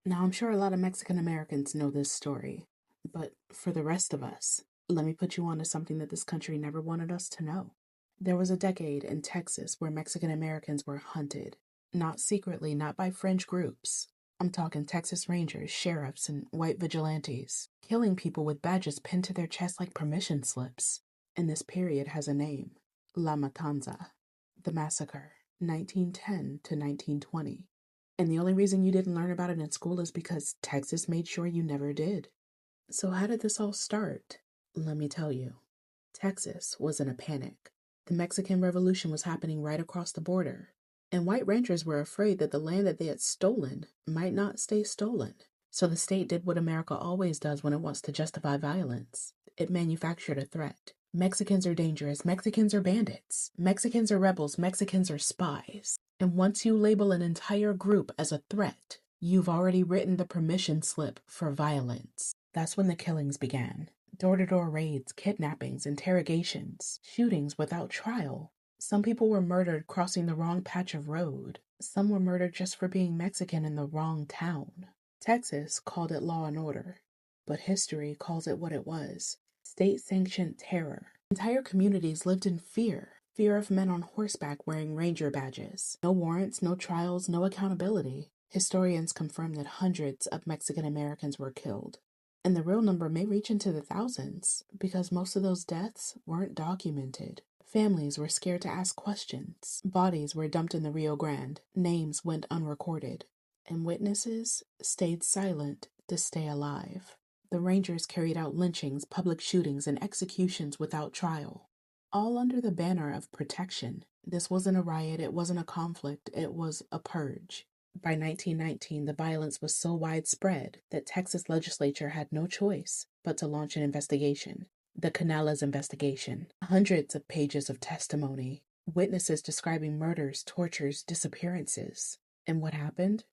Now, I'm sure a lot of Mexican Americans know this story, but for the rest of us, let me put you on to something that this country never wanted us to know. There was a decade in Texas where Mexican Americans were hunted, not secretly, not by fringe groups. I'm talking Texas Rangers, sheriffs, and white vigilantes, killing people with badges pinned to their chests like permission slips. And this period has a name: La Matanza, the massacre, 1910 to 1920. And the only reason you didn't learn about it in school is because Texas made sure you never did. So, how did this all start? Let me tell you. Texas was in a panic. The Mexican Revolution was happening right across the border, and white ranchers were afraid that the land that they had stolen might not stay stolen. So the state did what America always does when it wants to justify violence. It manufactured a threat. Mexicans are dangerous. Mexicans are bandits. Mexicans are rebels. Mexicans are spies. And once you label an entire group as a threat, you've already written the permission slip for violence. That's when the killings began. Door-to-door raids, kidnappings, interrogations, shootings without trial. Some people were murdered crossing the wrong patch of road. Some were murdered just for being Mexican in the wrong town. Texas called it law and order, but history calls it what it was: state-sanctioned terror. Entire communities lived in fear of men on horseback wearing ranger badges. No warrants, no trials, no accountability. Historians confirm that hundreds of Mexican Americans were killed. And the real number may reach into the thousands, because most of those deaths weren't documented. Families were scared to ask questions. Bodies were dumped in the Rio Grande. Names went unrecorded. And witnesses stayed silent to stay alive. The Rangers carried out lynchings, public shootings, and executions without trial, all under the banner of protection. This wasn't a riot, it wasn't a conflict, it was a purge. By 1919, the violence was so widespread that Texas legislature had no choice but to launch an investigation. The Canales investigation. Hundreds of pages of testimony. Witnesses describing murders, tortures, disappearances. And what happened?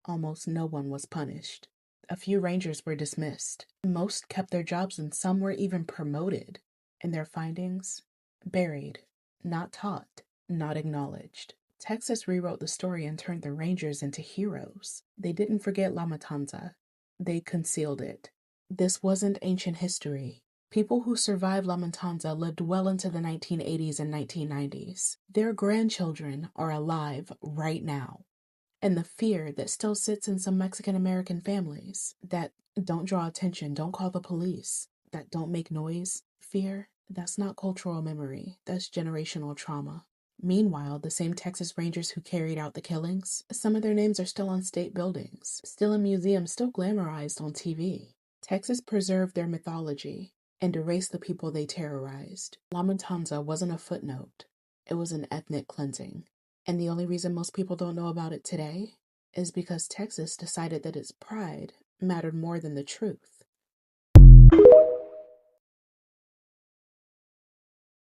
Almost no one was punished. A few rangers were dismissed. Most kept their jobs and some were even promoted. And their findings? Buried. Not taught. Not acknowledged. Texas rewrote the story and turned the Rangers into heroes. They didn't forget La Matanza. They concealed it. This wasn't ancient history. People who survived La Matanza lived well into the 1980s and 1990s. Their grandchildren are alive right now. And the fear that still sits in some Mexican American families, that don't draw attention, don't call the police, that don't make noise, fear, that's not cultural memory, that's generational trauma. Meanwhile, the same Texas Rangers who carried out the killings, some of their names are still on state buildings, still in museums, still glamorized on TV. Texas preserved their mythology and erased the people they terrorized. La Matanza wasn't a footnote. It was an ethnic cleansing. And the only reason most people don't know about it today is because Texas decided that its pride mattered more than the truth.